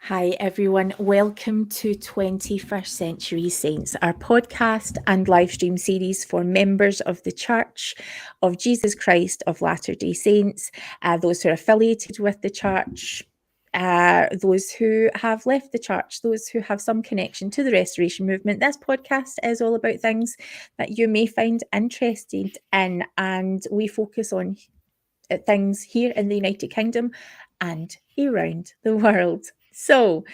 Hi, everyone. Welcome to 21st Century Saints, our podcast and live stream series for members of the Church of Jesus Christ of Latter-day Saints, those who are affiliated with the Church, those who have left the Church, those who have some connection to the Restoration Movement. This podcast is all about things that you may find interested in, and we focus on things here in the United Kingdom and around the world. So,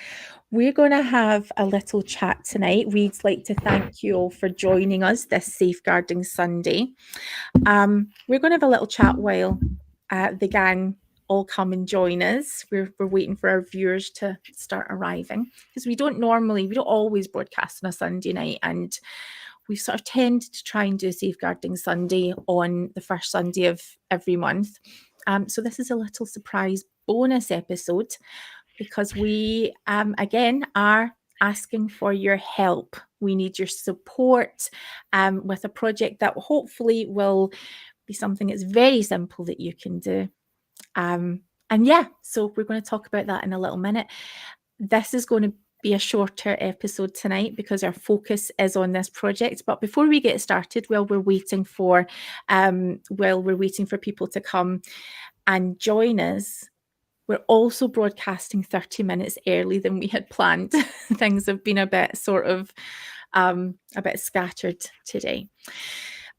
we're going to have a little chat tonight. We'd like to thank you all for joining us this Safeguarding Sunday. We're going to have a little chat while the gang all come and join us. We're waiting for our viewers to start arriving because we don't always broadcast on a Sunday night, and we sort of tend to try and do Safeguarding Sunday on the first Sunday of every month. So this is a little surprise bonus episode because we, again, are asking for your help. We need your support with a project that hopefully will be something that's very simple that you can do. So we're going to talk about that in a little minute. This is going to be a shorter episode tonight because our focus is on this project. But before we get started, while we're waiting for people to come and join us, we're also broadcasting 30 minutes early than we had planned. Things have been a bit scattered today.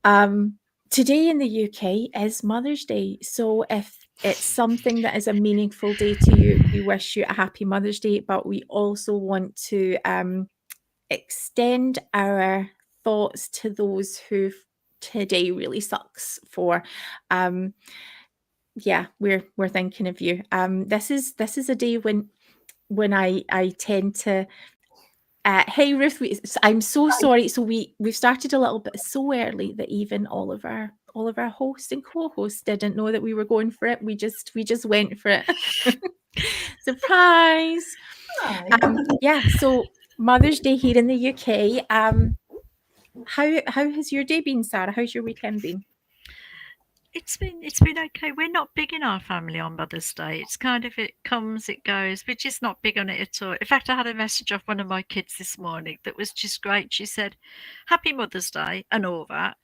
Today in the UK is Mother's Day. So if it's something that is a meaningful day to you, we wish you a happy Mother's Day, but we also want to extend our thoughts to those who today really sucks for. We're thinking of you. This is a day when I tend to. Hey Ruth, I'm so sorry. So we've started a little bit so early that even all of our hosts and co-hosts didn't know that we were going for it. We just went for it. Surprise! So Mother's Day here in the UK. How has your day been, Sarah? How's your weekend been? It's been okay. We're not big in our family on Mother's Day. It's kind of it comes, it goes. We're just not big on it at all. In fact, I had a message off one of my kids this morning that was just great. She said, "Happy Mother's Day" and all that.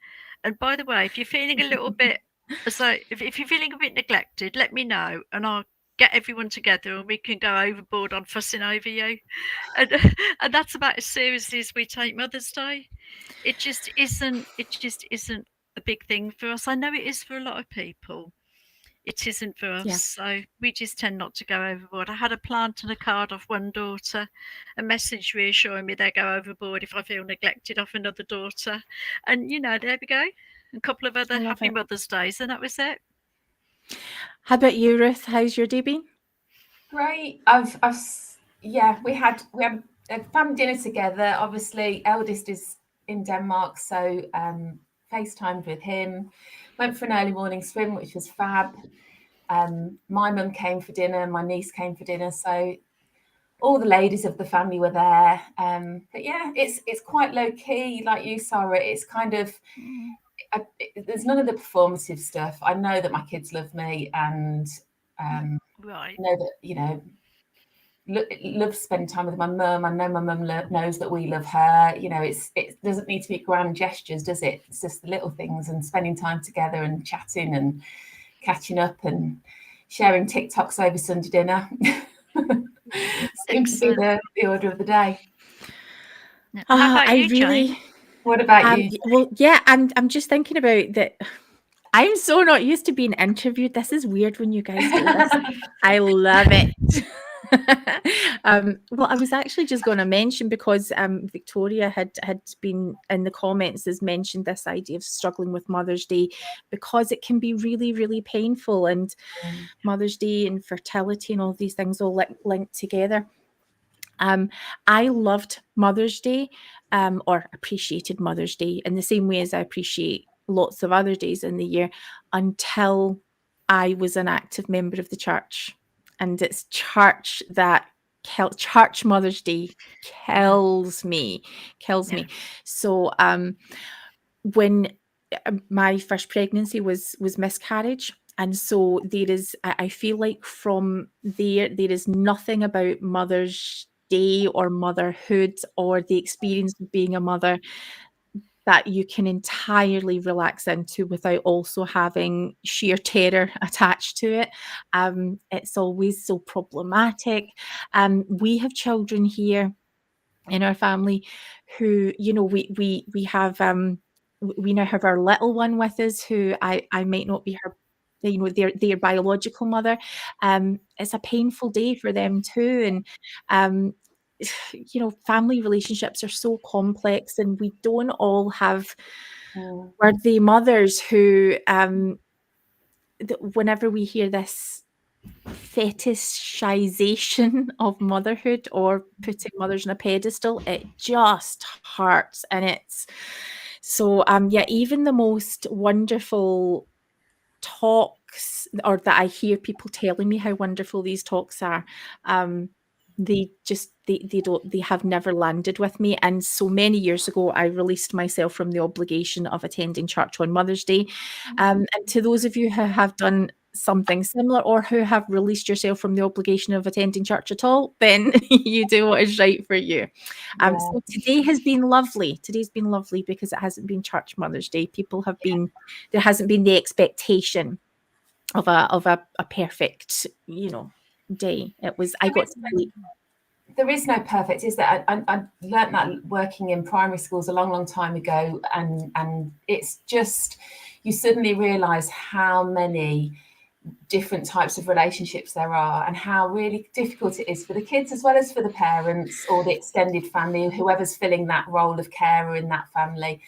And by the way, if you're feeling a little bit if you're feeling a bit neglected, let me know and I'll get everyone together and we can go overboard on fussing over you. And and that's about as seriously as we take Mother's Day. It just isn't a big thing for us. I know it is for a lot of people. It isn't for us. Yeah. So we just tend not to go overboard. I had a plant and a card off one daughter, a message reassuring me they go overboard if I feel neglected off another daughter. And there we go. A couple of other happy Mother's Days, and that was it. How about you, Ruth? How's your day been? Great. We had a family dinner together. Obviously, eldest is in Denmark, so FaceTimed with him. Went for an early morning swim, which was fab. My mum came for dinner, my niece came for dinner, so all the ladies of the family were there. But yeah, it's quite low key, like you, Sarah. It's kind of there's none of the performative stuff. I know that my kids love me, and right. I know that love spending time with my mum. I know my mum knows that we love her. It doesn't need to be grand gestures, does it? It's just the little things and spending time together and chatting and catching up and sharing TikToks over Sunday dinner. Seems to be the order of the day. How about you, Jane? What about you? Well, yeah, I'm just thinking about that. I'm so not used to being interviewed. This is weird when you guys do this. I love it. Well, I was actually just going to mention because Victoria had been in the comments has mentioned this idea of struggling with Mother's Day because it can be really, really painful, and Mother's Day and fertility and all these things all linked together. I loved Mother's Day or appreciated Mother's Day in the same way as I appreciate lots of other days in the year until I was an active member of the church. And it's church Mother's Day kills me. So when my first pregnancy was miscarriage, And so there is, I feel like from there is nothing about Mother's Day or motherhood or the experience of being a mother that you can entirely relax into without also having sheer terror attached to it. It's always so problematic. We have children here in our family who, you know, we have we now have our little one with us who I might not be her, you know, their biological mother. It's a painful day for them too, and you know, family relationships are so complex, and we don't all have worthy mothers who whenever we hear this fetishization of motherhood or putting mothers on a pedestal, it just hurts. And it's so yeah, even the most wonderful talks, or that I hear people telling me how wonderful these talks are, they have never landed with me. And so many years ago I released myself from the obligation of attending church on Mother's Day. And to those of you who have done something similar or who have released yourself from the obligation of attending church at all, then you do what is right for you. So today has been lovely. Today's been lovely because it hasn't been church Mother's Day. People have been, there hasn't been the expectation of a perfect, you know, day. It was, I got to sleep. There is no perfect, is there? I learned that working in primary schools a long time ago, and it's just, you suddenly realise how many different types of relationships there are, and how really difficult it is for the kids as well as for the parents or the extended family, whoever's filling that role of carer in that family.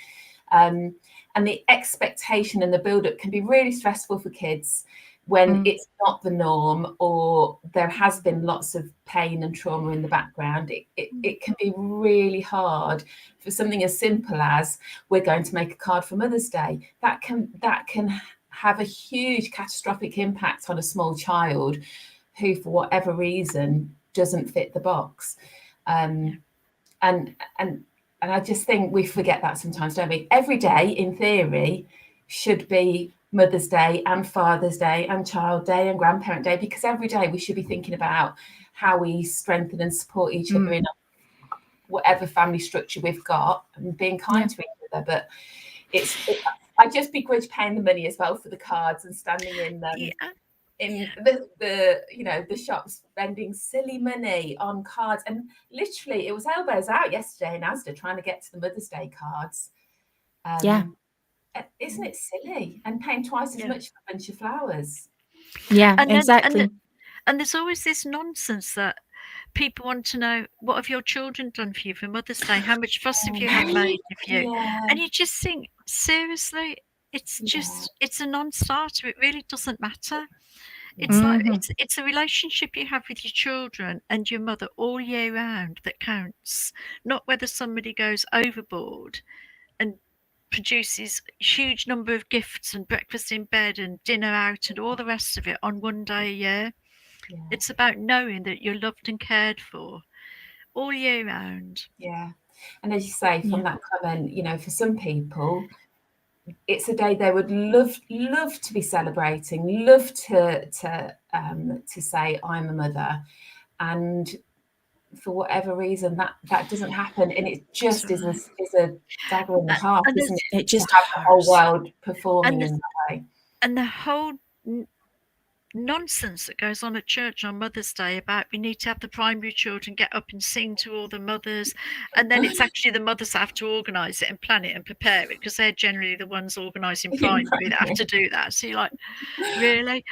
And the expectation and the build-up can be really stressful for kids when it's not the norm, or there has been lots of pain and trauma in the background. It can be really hard for something as simple as, we're going to make a card for Mother's Day. That can have a huge catastrophic impact on a small child who, for whatever reason, doesn't fit the box. And I just think we forget that sometimes, don't we? Every day, in theory, should be Mother's Day and Father's Day and Child Day and Grandparent Day, because every day we should be thinking about how we strengthen and support each other in whatever family structure we've got, and being kind to each other. But I just begrudge paying the money as well for the cards and standing in the you know, the shops spending silly money on cards. And literally it was elbows out yesterday in Asda trying to get to the Mother's Day cards. Isn't it silly? And paying twice as much for a bunch of flowers. And exactly. And there's always this nonsense that people want to know, what have your children done for you for Mother's Day? How much fuss have you had made of you? And you just think, seriously, it's just, it's a non-starter. It really doesn't matter. It's like, it's a relationship you have with your children and your mother all year round that counts, not whether somebody goes overboard and produces a huge number of gifts and breakfast in bed and dinner out and all the rest of it on one day a year. It's about knowing that you're loved and cared for all year round. And as you say, from that comment, you know, for some people it's a day they would love to be celebrating, love to say, I'm a mother, and for whatever reason that doesn't happen, and it just is a dagger in the heart, isn't it? It just have the whole world performing in that way. And the whole nonsense that goes on at church on Mother's Day about we need to have the primary children get up and sing to all the mothers, and then it's actually the mothers that have to organise it and plan it and prepare it, because they're generally the ones organising primary that have to do that. So you're like, really?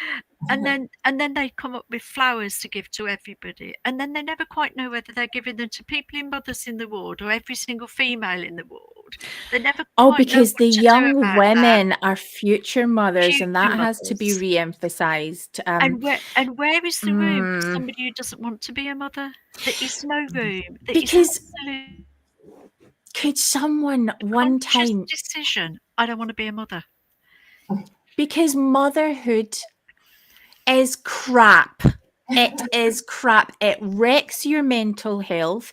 And then they come up with flowers to give to everybody, and then they never quite know whether they're giving them to people in mothers in the ward or every single female in the ward. They never quite because know the young women are future mothers, and that has to be re-emphasised. And where is the room for somebody who doesn't want to be a mother? There is no room. Because could someone one time decision, I don't want to be a mother, because motherhood is crap. It is crap. It wrecks your mental health.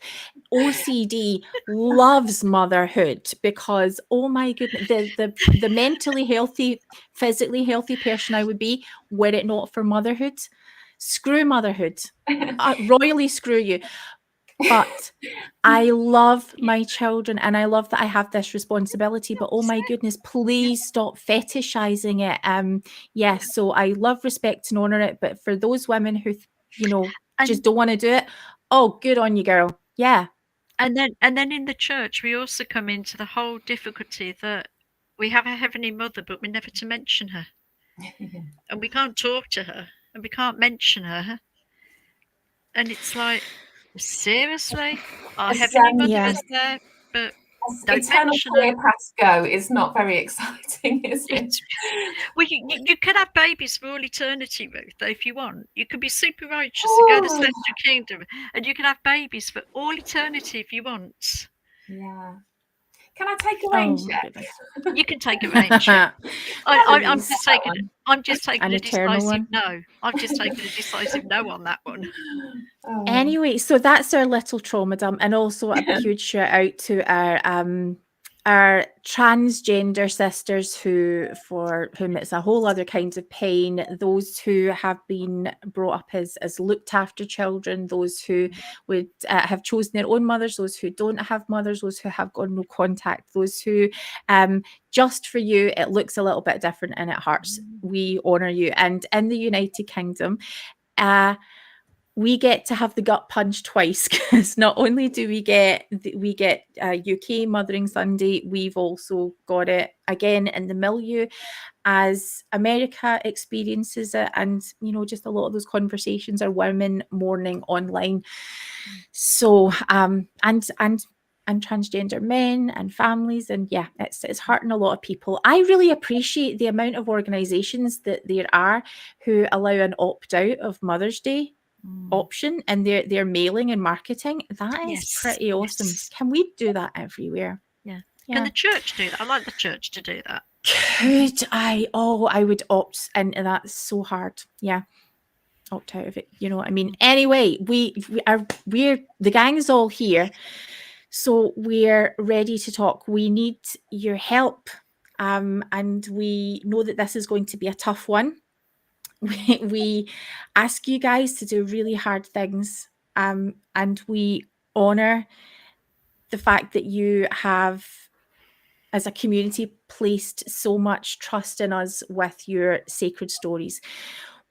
OCD loves motherhood because, oh my goodness, the mentally healthy, physically healthy person I would be were it not for motherhood. Screw motherhood. Royally screw you. But I love my children and I love that I have this responsibility, but oh my goodness, please stop fetishizing it. Yes, so I love, respect and honor it, but for those women who, just don't want to do it, oh, good on you, girl. Yeah. And then in the church, we also come into the whole difficulty that we have a Heavenly Mother, but we're never to mention her. And we can't talk to her and we can't mention her. And it's like, seriously? Our Heavenly Mother is there, but don't eternal mention her. career path go is not very exciting, is it? Well, you can have babies for all eternity, Ruth, if you want. You can be super righteous and go to the celestial kingdom, and you can have babies for all eternity if you want. Yeah. Can I take a rain check? You can take a rain check. I'm just taking An a eternal decisive one. no. I've just taken a decisive no on that one. Anyway, so that's our little trauma dump, and also a huge shout out to our transgender sisters for whom it's a whole other kind of pain, those who have been brought up as looked after children, those who would have chosen their own mothers, those who don't have mothers, those who have got no contact, those who just for you it looks a little bit different and it hurts. We honor you. And in the United Kingdom, we get to have the gut punch twice, because not only do we get UK Mothering Sunday, we've also got it again in the milieu as America experiences it, and just a lot of those conversations are women mourning online. So and transgender men and families, and yeah, it's hurting a lot of people. I really appreciate the amount of organizations that there are who allow an opt-out of Mother's Day option and their mailing and marketing. That is pretty awesome. Yes. Can we do that everywhere? Yeah. Can the church do that? I like the church to do that. Could I? Oh, I would opt into that so hard. Yeah. Opt out of it. You know what I mean? Anyway, we're the gang's all here. So we're ready to talk. We need your help. And we know that this is going to be a tough one. We ask you guys to do really hard things, and we honor the fact that you have, as a community, placed so much trust in us with your sacred stories.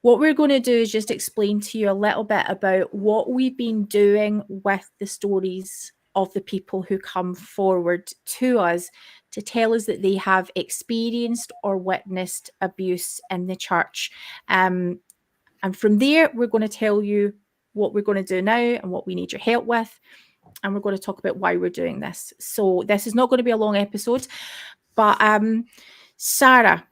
What we're going to do is just explain to you a little bit about what we've been doing with the stories of the people who come forward to us to tell us that they have experienced or witnessed abuse in the church. And from there, we're going to tell you what we're going to do now and what we need your help with. And we're going to talk about why we're doing this. So this is not going to be a long episode, but Sarah,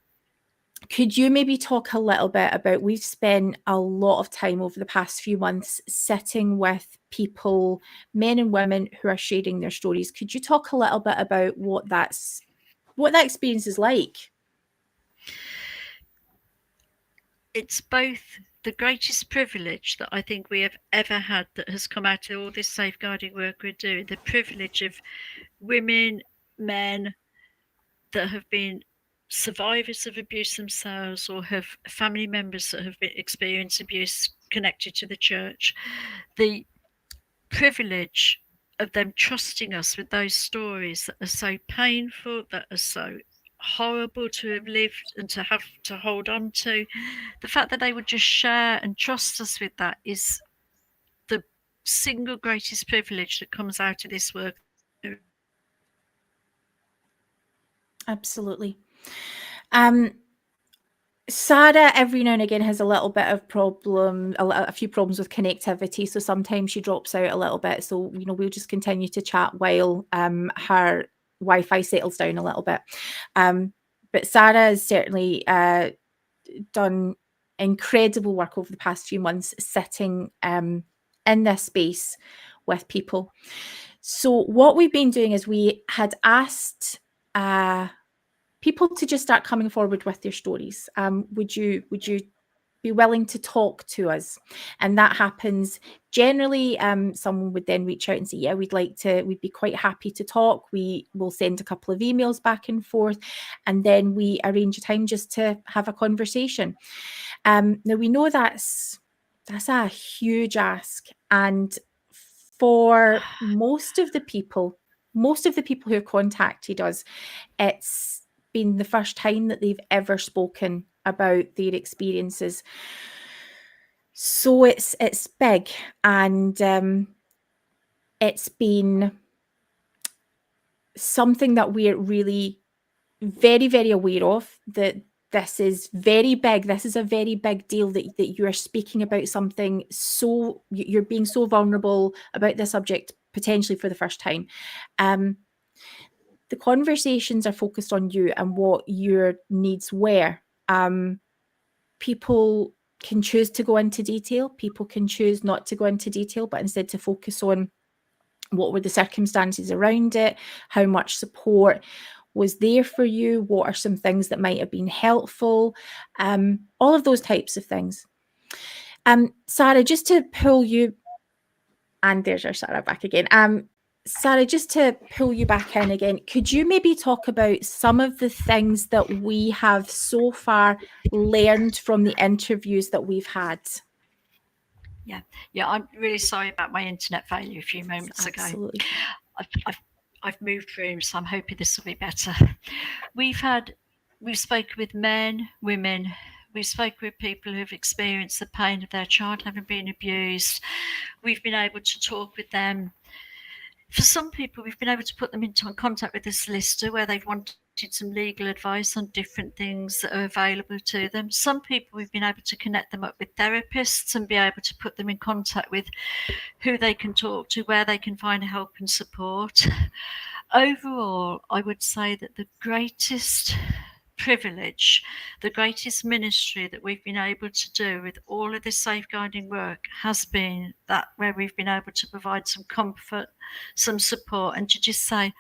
could you maybe talk a little bit about, we've spent a lot of time over the past few months sitting with people, men and women who are sharing their stories. Could you talk a little bit about what that experience is like? It's both the greatest privilege that I think we have ever had that has come out of all this safeguarding work we're doing, the privilege of women, men that have been survivors of abuse themselves or have family members that have experienced abuse connected to the church, the privilege of them trusting us with those stories that are so painful, that are so horrible to have lived and to have to hold on to. The fact that they would just share and trust us with that is the single greatest privilege that comes out of this work. Absolutely. Sarah every now and again has a little bit of a few problems with connectivity, so sometimes she drops out a little bit, so we'll just continue to chat while her Wi-Fi settles down a little bit. But Sarah has certainly done incredible work over the past few months sitting in this space with people. So what we've been doing is we had asked people to just start coming forward with their stories. Would you be willing to talk to us. And that happens generally. Someone would then reach out and say, yeah, we'd be quite happy to talk. We will send a couple of emails back and forth, and then we arrange a time just to have a conversation. Now we know that's a huge ask, and for most of the people who have contacted us, it's been the first time that they've ever spoken about their experiences. So it's big, and it's been something that we're really very, very aware of, that this is very big. This is a very big deal that you are speaking about something, so you're being so vulnerable about the subject potentially for the first time. The conversations are focused on you and what your needs were. People can choose to go into detail. People can choose not to go into detail, but instead to focus on what were the circumstances around it, how much support was there for you, what are some things that might have been helpful, all of those types of things. Sarah, just to pull you, and there's our Sarah back again. Sarah, just to pull you back in again, could you maybe talk about some of the things that we have so far learned from the interviews that we've had? Yeah, I'm really sorry about my internet failure a few moments ago. Absolutely. I've moved rooms, so I'm hoping this will be better. We've spoken with men, women. We've spoken with people who've experienced the pain of their child having been abused. We've been able to talk with them. For some people, we've been able to put them into contact with a solicitor where they've wanted some legal advice on different things that are available to them. Some people, we've been able to connect them up with therapists and be able to put them in contact with who they can talk to, where they can find help and support. Overall, I would say that the greatest privilege, the greatest ministry that we've been able to do with all of this safeguarding work has been that where we've been able to provide some comfort, some support, and to just say,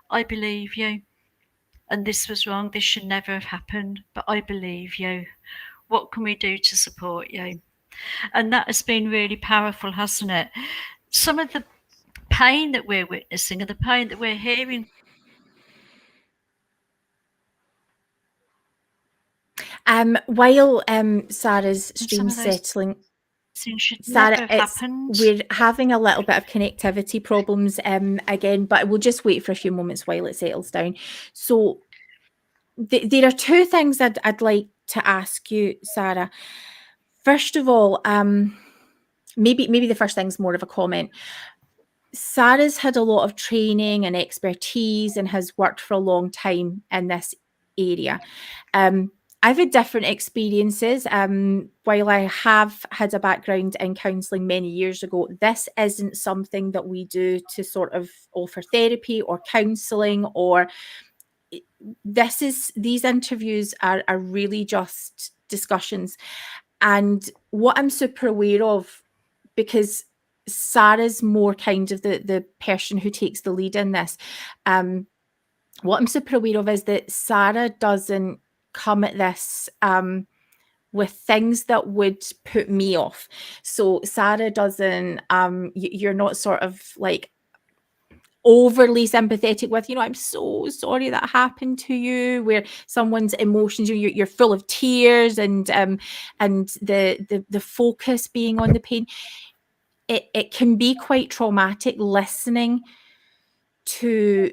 I believe you, and this was wrong, this should never have happened, but I believe you. What can we do to support you? And that has been really powerful, hasn't it? Some of the pain that we're witnessing and the pain that we're hearing. While Sarah's stream settling, Sarah, we're having a little bit of connectivity problems again, but we'll just wait for a few moments while it settles down. So there are two things I'd like to ask you, Sarah. First of all, maybe the first thing's more of a comment. Sarah's had a lot of training and expertise and has worked for a long time in this area. I've had different experiences. While I have had a background in counselling many years ago, this isn't something that we do to sort of offer therapy or counselling, or these interviews are really just discussions. And what I'm super aware of, because Sarah's more kind of the person who takes the lead in this, what I'm super aware of is that Sarah doesn't come at this with things that would put me off. So Sarah doesn't, you're not sort of like overly sympathetic with, I'm so sorry that happened to you, where someone's emotions, you're full of tears and the focus being on the pain. It can be quite traumatic listening to,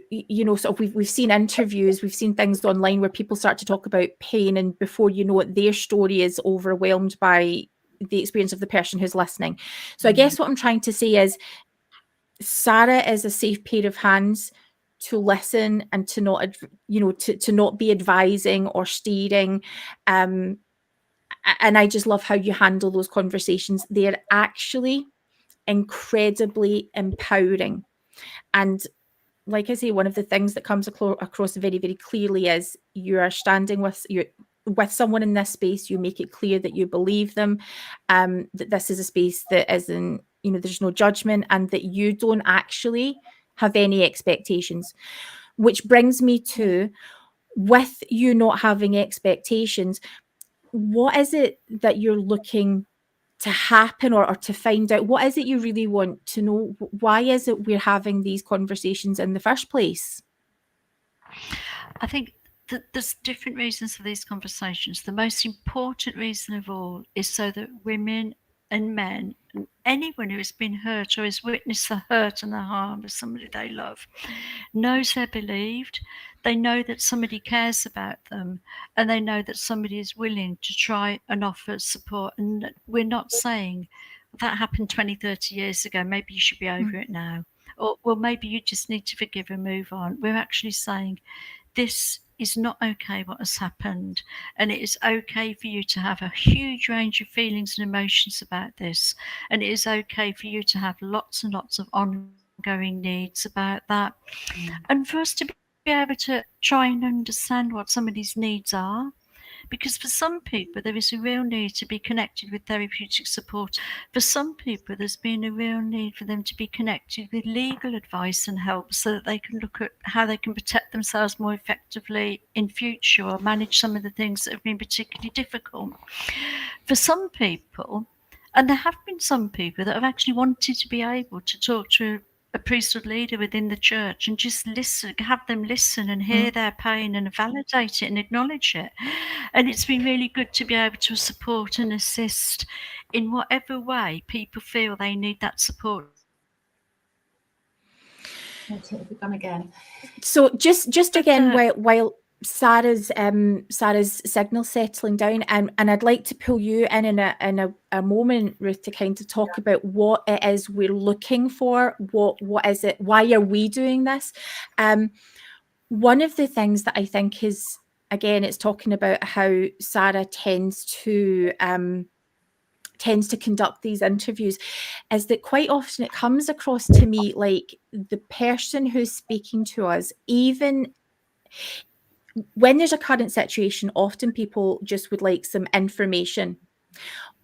sort of we've seen interviews, we've seen things online where people start to talk about pain, and before you know it, their story is overwhelmed by the experience of the person who's listening. So I guess what I'm trying to say is Sarah is a safe pair of hands to listen and to not, to not be advising or steering. And I just love how you handle those conversations. They're actually incredibly empowering. And like I say, one of the things that comes across very, very clearly is you are standing with someone in this space. You make it clear that you believe them, that this is a space that isn't, there's no judgment, and that you don't actually have any expectations. Which brings me to, with you not having expectations, what is it that you're looking to happen or to find out? What is it you really want to know? Why is it we're having these conversations in the first place? I think that there's different reasons for these conversations. The most important reason of all is so that women and men and anyone who has been hurt or has witnessed the hurt and the harm of somebody they love knows they're believed. They know that somebody cares about them, and they know that somebody is willing to try and offer support. And we're not saying that happened 20, 30 years ago, maybe you should be over it now. Or, well, maybe you just need to forgive and move on. We're actually saying this is not okay what has happened, and it is okay for you to have a huge range of feelings and emotions about this, and it is okay for you to have lots and lots of ongoing needs about that, and for us to be able to try and understand what somebody's needs are. Because for some people, there is a real need to be connected with therapeutic support. For some people, there's been a real need for them to be connected with legal advice and help so that they can look at how they can protect themselves more effectively in future or manage some of the things that have been particularly difficult. For some people, and there have been some people that have actually wanted to be able to talk to a priesthood leader within the church and just listen, have them listen and hear their pain and validate it and acknowledge it. And it's been really good to be able to support and assist in whatever way people feel they need that support. Again. So just again, while Sarah's signal settling down, and I'd like to pull you in a moment, Ruth, to kind of talk about what it is we're looking for. What is it? Why are we doing this? One of the things that I think is, again, it's talking about how Sarah tends to conduct these interviews, is that quite often it comes across to me like the person who's speaking to us, even when there's a current situation, often people just would like some information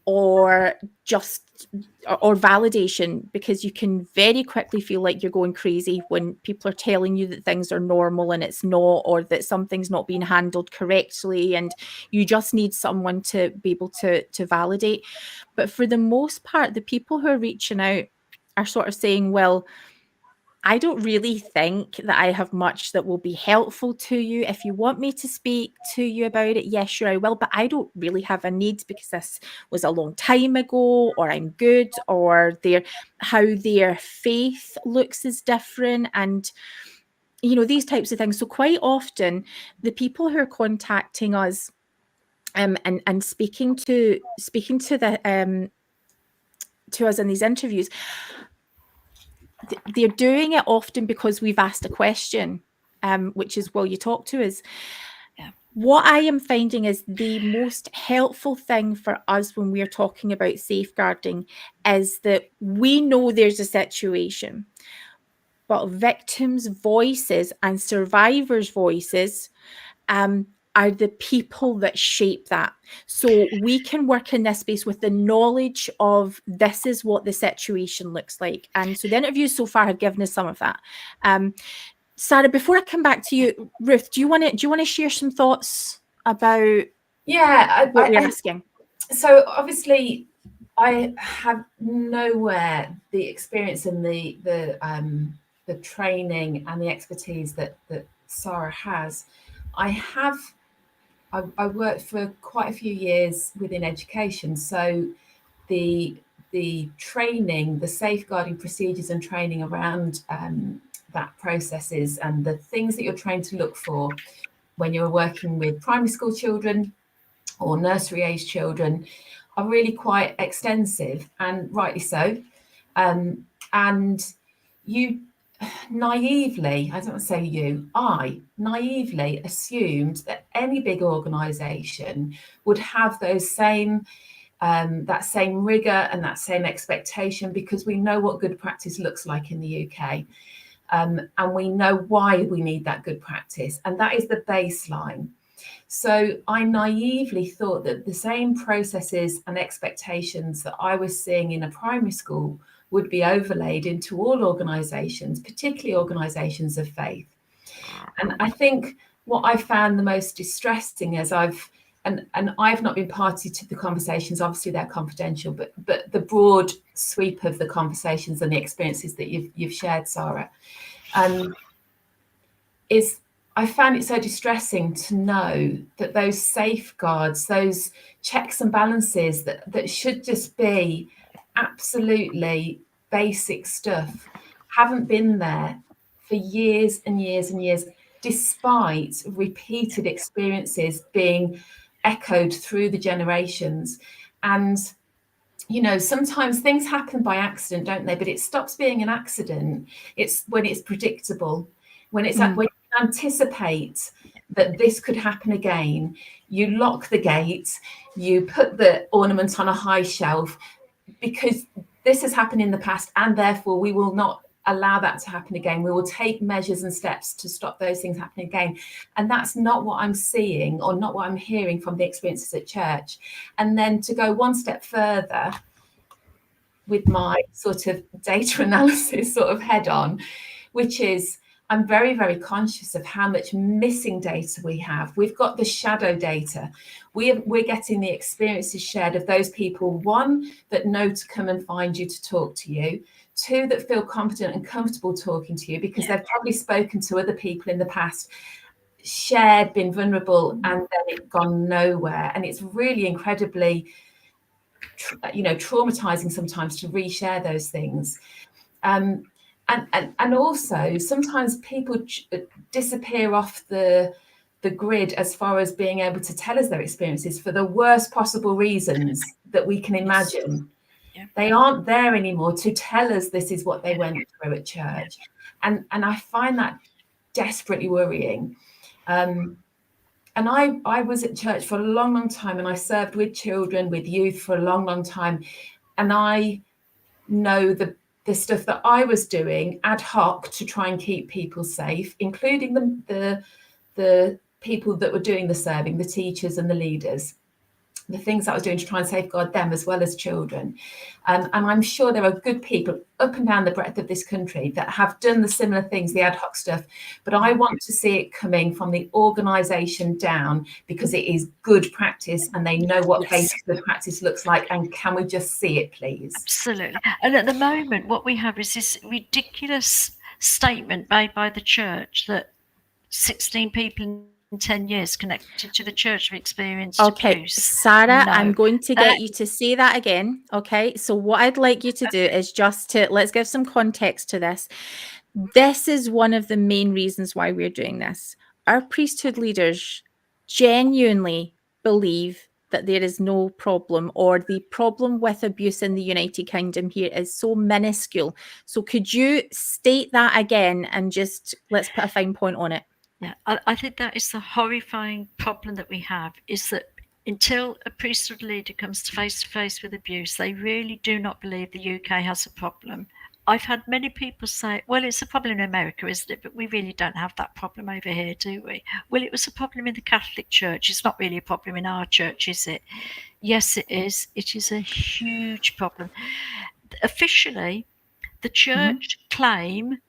or validation, because you can very quickly feel like you're going crazy when people are telling you that things are normal and it's not, or that something's not being handled correctly, and you just need someone to be able to validate. But for the most part, the people who are reaching out are sort of saying, well, I don't really think that I have much that will be helpful to you. If you want me to speak to you about it, yes, sure, I will. But I don't really have a need because this was a long time ago, or I'm good, or how their faith looks is different, and these types of things. So quite often, the people who are contacting us and speaking to the to us in these interviews, they're doing it often because we've asked a question, which is, will you talk to us? Yeah. What I am finding is the most helpful thing for us when we're talking about safeguarding is that we know there's a situation, but victims' voices and survivors' voices are the people that shape that. So we can work in this space with the knowledge of this is what the situation looks like. And so the interviews so far have given us some of that. Sarah, before I come back to you, Ruth, do you want to share some thoughts about what we're asking? So obviously, I have nowhere the experience and the training and the expertise that Sarah has. I worked for quite a few years within education, so the training, the safeguarding procedures and training around that processes and the things that you're trained to look for when you're working with primary school children or nursery age children are really quite extensive, and rightly so. And you naively, I don't want to say you, I naively assumed that any big organisation would have those same that same rigor and that same expectation, because we know what good practice looks like in the UK, and we know why we need that good practice, and that is the baseline. So I naively thought that the same processes and expectations that I was seeing in a primary school would be overlaid into all organisations, particularly organisations of faith. And I think what I found the most distressing as I've and I've not been party to the conversations. Obviously, they're confidential, but the broad sweep of the conversations and the experiences that you've shared, Sarah, is I found it so distressing to know that those safeguards, those checks and balances that should just be absolutely basic stuff, haven't been there for years and years and years, despite repeated experiences being echoed through the generations. And sometimes things happen by accident, don't they? But it stops being an accident. It's when it's predictable, when it's when you anticipate that this could happen again. You lock the gate, you put the ornament on a high shelf, because this has happened in the past, and therefore we will not allow that to happen again. We will take measures and steps to stop those things happening again. And that's not what I'm seeing, or not what I'm hearing from the experiences at church. And then to go one step further with my sort of data analysis sort of head on, which is I'm very, very conscious of how much missing data we have. We've got the shadow data. We're getting the experiences shared of those people, one, that know to come and find you to talk to you, two, that feel confident and comfortable talking to you because they've probably spoken to other people in the past, shared, been vulnerable, and then it's gone nowhere. And it's really incredibly, traumatizing sometimes to reshare those things. And also sometimes people disappear off the grid as far as being able to tell us their experiences for the worst possible reasons that we can imagine. Yeah. They aren't there anymore to tell us this is what they went through at church. And I find that desperately worrying. And I was at church for a long, long time, and I served with children, with youth for a long, long time. And I know the stuff that I was doing ad hoc to try and keep people safe, including the people that were doing the serving, the teachers and the leaders, the things that I was doing to try and safeguard them as well as children. And I'm sure there are good people up and down the breadth of this country that have done the similar things, the ad hoc stuff. But I want to see it coming from the organisation down, because it is good practice and they know what basic good practice looks like. And can we just see it, please? Absolutely. And at the moment, what we have is this ridiculous statement made by the church that 16 people in 10 years connected to the church have experienced abuse. Sarah, no. I'm going to get you to say that again. Okay, so what I'd like you to do is let's give some context to this. This is one of the main reasons why we're doing this. Our priesthood leaders genuinely believe that there is no problem, or the problem with abuse in the United Kingdom here is so minuscule. So could you state that again and just let's put a fine point on it? Yeah, I think that is the horrifying problem that we have, is that until a priesthood leader comes face to face with abuse, they really do not believe the UK has a problem. I've had many people say, well, it's a problem in America, isn't it? But we really don't have that problem over here, do we? Well, it was a problem in the Catholic Church. It's not really a problem in our church, is it? Yes, it is. It is a huge problem. Officially, the church claim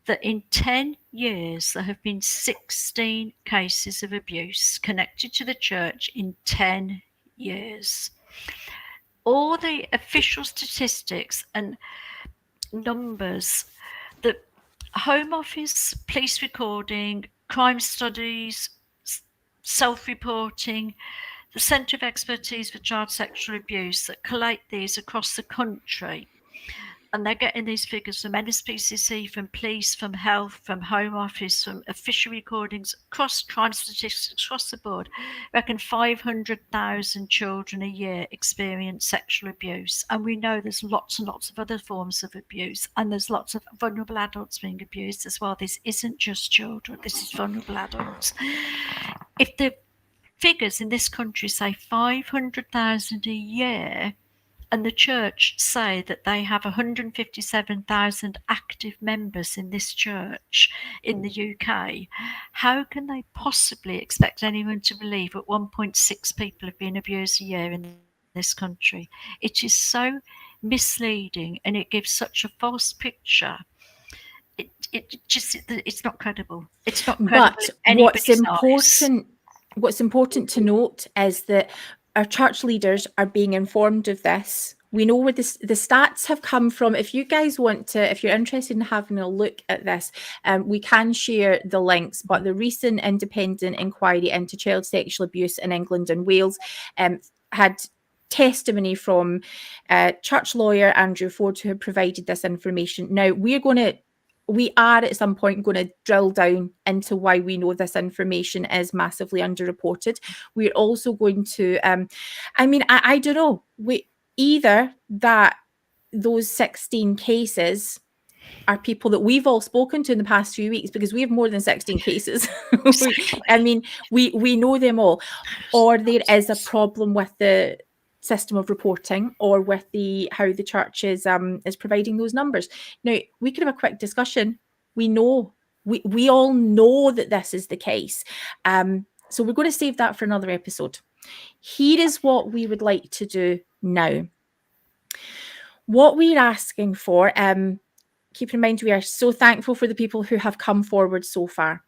that in 10 years there have been 16 cases of abuse connected to the church in 10 years. All the official statistics and numbers, the Home Office, police recording, crime studies, self-reporting, the Centre of Expertise for Child Sexual Abuse that collate these across the country. And they're getting these figures from NSPCC, from police, from health, from Home Office, from official recordings, across crime statistics, across the board. I reckon 500,000 children a year experience sexual abuse. And we know there's lots and lots of other forms of abuse. And there's lots of vulnerable adults being abused as well. This isn't just children, this is vulnerable adults. If the figures in this country say 500,000 a year, and the church say that they have 157,000 active members in this church in the UK, how can they possibly expect anyone to believe that 1.6 people have been abused a year in this country? It is so misleading, and it gives such a false picture. It's not credible. It's not credible. But what's important, what's important to note is that our church leaders are being informed of this. We know where the stats have come from. If you guys want to, if you're interested in having a look at this, we can share the links. But the recent independent inquiry into child sexual abuse in England and Wales had testimony from church lawyer Andrew Ford, who had provided this information. Now, we are at some point going to drill down into why we know this information is massively underreported. We're also going to, I don't know, either that those 16 cases are people that we've all spoken to in the past few weeks, because we have more than 16 cases. we know them all, or there is a problem with the system of reporting, or with how the church is providing those numbers. Now, we could have a quick discussion. We all know that this is the case. So we're going to save that for another episode. Here is what we would like to do now. What we're asking for, keep in mind, we are so thankful for the people who have come forward so far.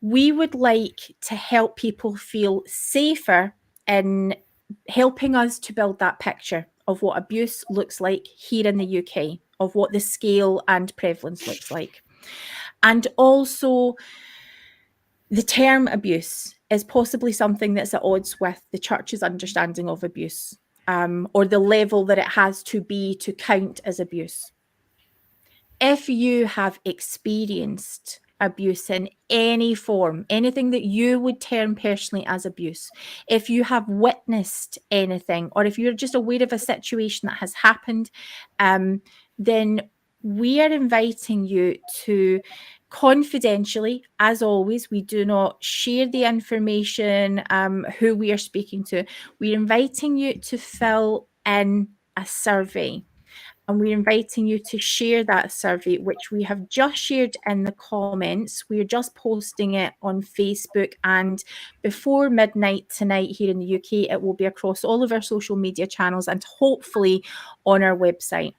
We would like to help people feel safer in helping us to build that picture of what abuse looks like here in the UK, of what the scale and prevalence looks like. And also, the term abuse is possibly something that's at odds with the church's understanding of abuse, or the level that it has to be to count as abuse. If you have experienced abuse in any form, anything that you would term personally as abuse, if you have witnessed anything, or if you're just aware of a situation that has happened, then we are inviting you to confidentially, as always, we do not share the information, who we are speaking to. We're inviting you to fill in a survey. And we're inviting you to share that survey, which we have just shared in the comments. We're just posting it on Facebook, and before midnight tonight here in the UK, it will be across all of our social media channels and hopefully on our website.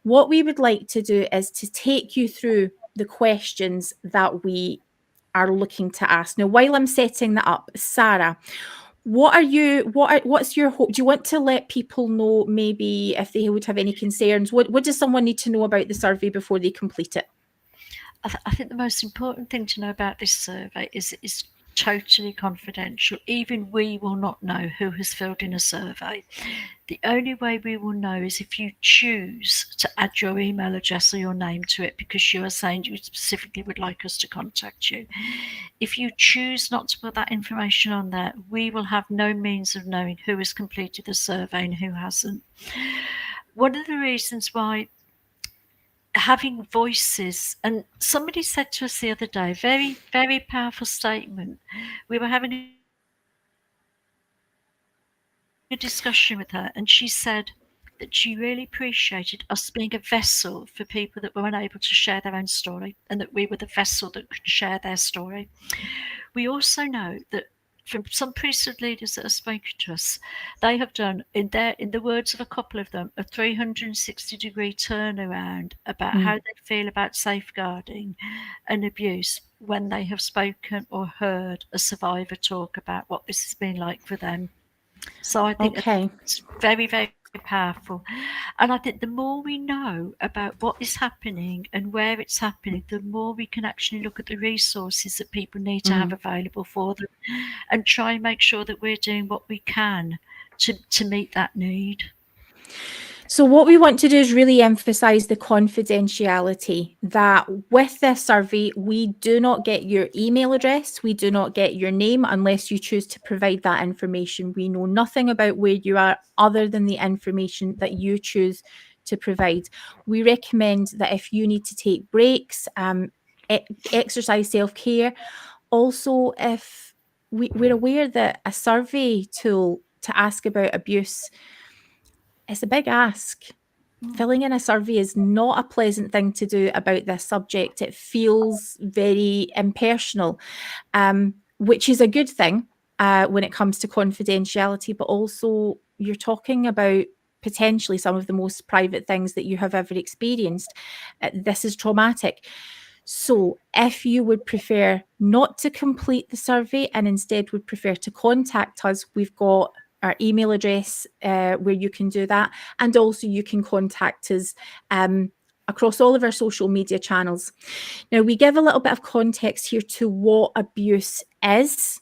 What we would like to do is to take you through the questions that we are looking to ask. Now, while I'm setting that up, Sarah, what's your hope? Do you want to let people know, maybe if they would have any concerns? What does someone need to know about the survey before they complete it? I think the most important thing to know about this survey is it's totally confidential. Even we will not know who has filled in a survey. The only way we will know is if you choose to add your email address or your name to it, because you are saying you specifically would like us to contact you. If you choose not to put that information on there, we will have no means of knowing who has completed the survey and who hasn't. One of the reasons why having voices, and somebody said to us the other day, very, very powerful statement. We were having a discussion with her, and she said that she really appreciated us being a vessel for people that were unable to share their own story, and that we were the vessel that could share their story. We also know that from some priesthood leaders that have spoken to us, they have done, in the words of a couple of them, a 360-degree turnaround about how they feel about safeguarding and abuse when they have spoken or heard a survivor talk about what this has been like for them. So I think it's very, very powerful. And I think the more we know about what is happening and where it's happening, the more we can actually look at the resources that people need to have available for them, and try and make sure that we're doing what we can to meet that need. So what we want to do is really emphasize the confidentiality, that with this survey, we do not get your email address, we do not get your name unless you choose to provide that information. We know nothing about where you are other than the information that you choose to provide. We recommend that if you need to take breaks, exercise self-care. Also, if we're aware that a survey tool to ask about abuse, it's a big ask. Filling in a survey is not a pleasant thing to do about this subject. It feels very impersonal, which is a good thing when it comes to confidentiality, but also you're talking about potentially some of the most private things that you have ever experienced. This is traumatic. So if you would prefer not to complete the survey and instead would prefer to contact us, we've got our email address where you can do that. And also you can contact us across all of our social media channels. Now, we give a little bit of context here to what abuse is.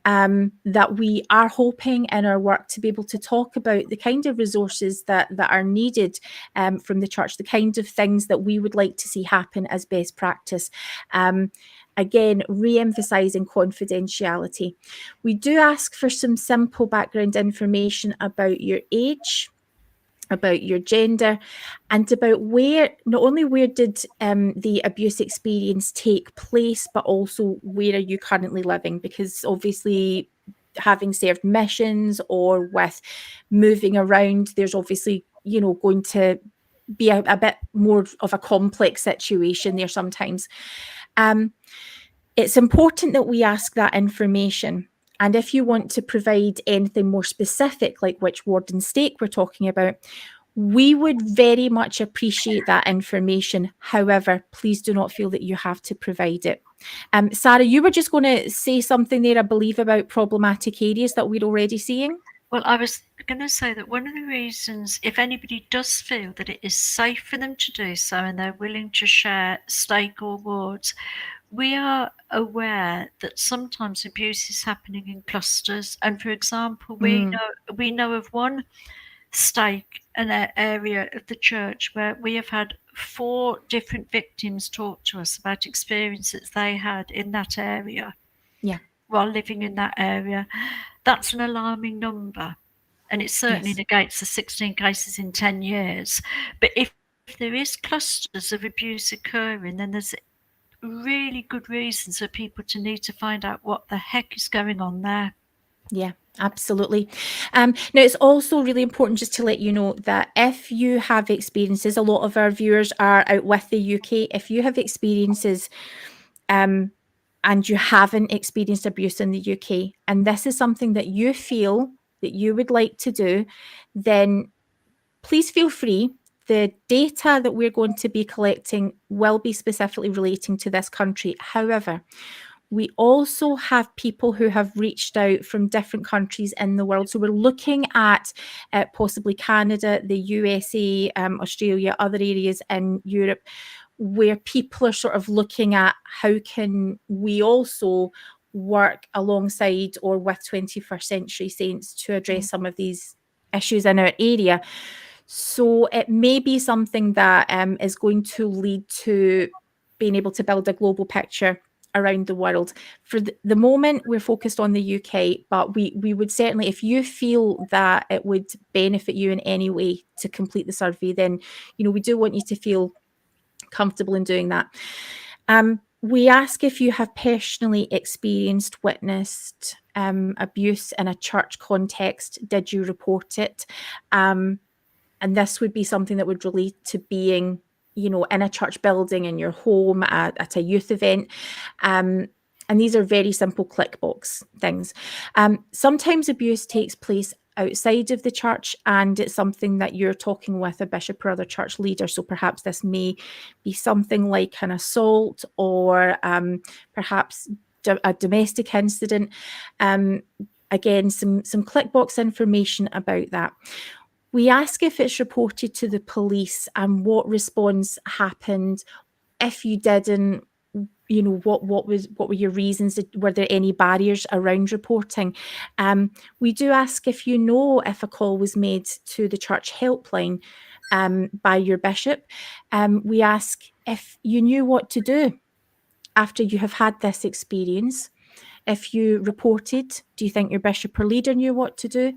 That we are hoping in our work to be able to talk about the kind of resources that are needed from the church, the kind of things that we would like to see happen as best practice. Again, re-emphasising confidentiality. We do ask for some simple background information about your age, about your gender, and about not only where did the abuse experience take place, but also where are you currently living, because obviously having served missions or with moving around, there's obviously going to be a bit more of a complex situation there sometimes. It's important that we ask that information. And if you want to provide anything more specific, like which ward and stake we're talking about, we would very much appreciate that information. However, please do not feel that you have to provide it. Sarah, you were just going to say something there, I believe, about problematic areas that we're already seeing. Well, I was going to say that one of the reasons, if anybody does feel that it is safe for them to do so and they're willing to share stake or wards, we are aware that sometimes abuse is happening in clusters. And for example, we know of one stake, an area of the church where we have had 4 different victims talk to us about experiences they had in that area while living in that area. That's an alarming number, and it certainly negates the 16 cases in 10 years. But if there is clusters of abuse occurring, then there's really good reasons for people to need to find out what the heck is going on there. Yeah, absolutely. Now, it's also really important just to let you know that if you have experiences, a lot of our viewers are out with the UK. If you have experiences and you haven't experienced abuse in the UK, and this is something that you feel that you would like to do, then please feel free. The data that we're going to be collecting will be specifically relating to this country. However, we also have people who have reached out from different countries in the world. So we're looking at possibly Canada, the USA, Australia, other areas in Europe, where people are sort of looking at how can we also work alongside or with 21st Century Saints to address some of these issues in our area. So it may be something that is going to lead to being able to build a global picture around the world. For the moment, we're focused on the UK, but we would certainly, if you feel that it would benefit you in any way to complete the survey, then we do want you to feel comfortable in doing that. We ask if you have personally experienced, witnessed abuse in a church context. Did you report it? And this would be something that would relate to being in a church building, in your home, at a youth event. And these are very simple click box things. Sometimes abuse takes place outside of the church, and it's something that you're talking with a bishop or other church leader. So perhaps this may be something like an assault or perhaps a domestic incident. Again, some click box information about that. We ask if it's reported to the police and what response happened. If you didn't, what were your reasons? Were there any barriers around reporting? We do ask if you know if a call was made to the church helpline by your bishop. We ask if you knew what to do after you have had this experience. If you reported, do you think your bishop or leader knew what to do?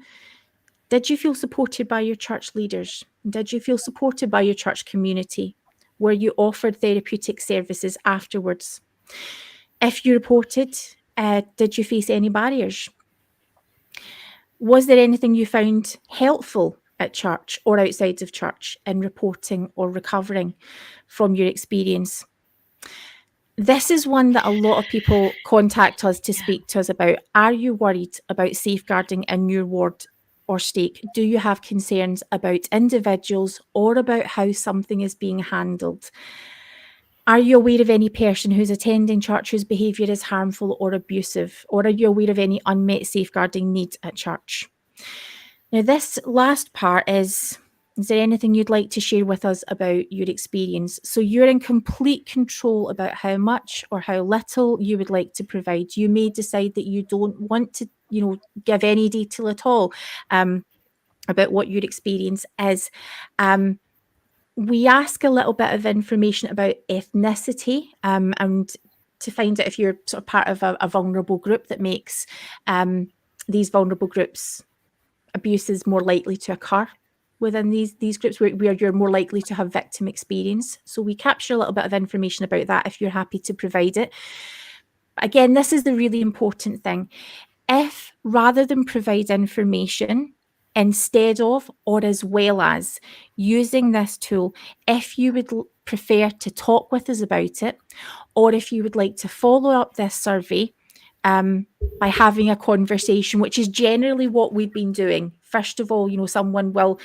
Did you feel supported by your church leaders? Did you feel supported by your church community? Were you offered therapeutic services afterwards? If you reported, did you face any barriers? Was there anything you found helpful at church or outside of church in reporting or recovering from your experience? This is one that a lot of people contact us to speak to us about. Are you worried about safeguarding in your ward or stake? Do you have concerns about individuals or about how something is being handled? Are you aware of any person who's attending church whose behaviour is harmful or abusive? Or are you aware of any unmet safeguarding needs at church? Now, this last part is there anything you'd like to share with us about your experience? So you're in complete control about how much or how little you would like to provide. You may decide that you don't want to, give any detail at all about what your experience is. We ask a little bit of information about ethnicity and to find out if you're sort of part of a vulnerable group that makes these vulnerable groups abuses more likely to occur within these groups where you're more likely to have victim experience. So we capture a little bit of information about that if you're happy to provide it. Again, this is the really important thing. If rather than provide information, instead of or as well as using this tool, if you would prefer to talk with us about it, or if you would like to follow up this survey by having a conversation, which is generally what we've been doing. First of all, someone will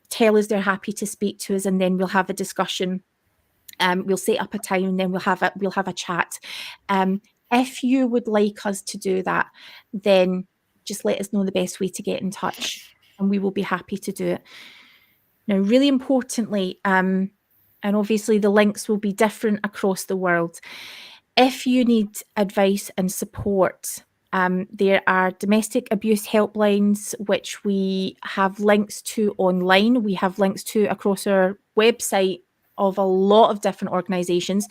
tell us they're happy to speak to us, and then we'll have a discussion. We'll set up a time, and then we'll have a chat. If you would like us to do that, then just let us know the best way to get in touch, and we will be happy to do it. Now, really importantly, and obviously the links will be different across the world. If you need advice and support, there are domestic abuse helplines, which we have links to online. We have links to across our website of a lot of different organisations.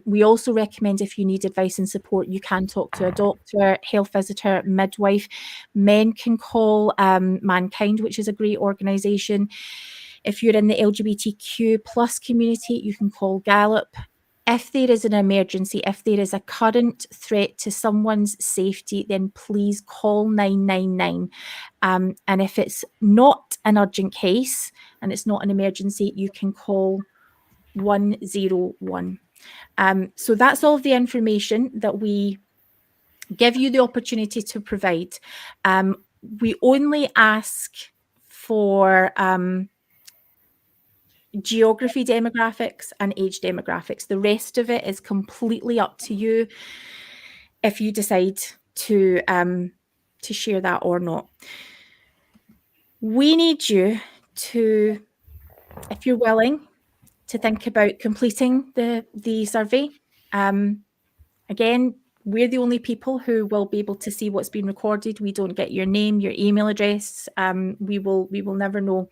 We also recommend if you need advice and support, you can talk to a doctor, health visitor, midwife. Men can call Mankind, which is a great organisation. If you're in the LGBTQ plus community, you can call Gallup. If there is an emergency, if there is a current threat to someone's safety, then please call 999. And if it's not an urgent case and it's not an emergency, you can call 101. So that's all of the information that we give you the opportunity to provide. We only ask for geography demographics and age demographics. The rest of it is completely up to you if you decide to share that or not. We need you to, if you're willing, to think about completing the survey. Again, we're the only people who will be able to see what's been recorded. We don't get your name, your email address. We will never know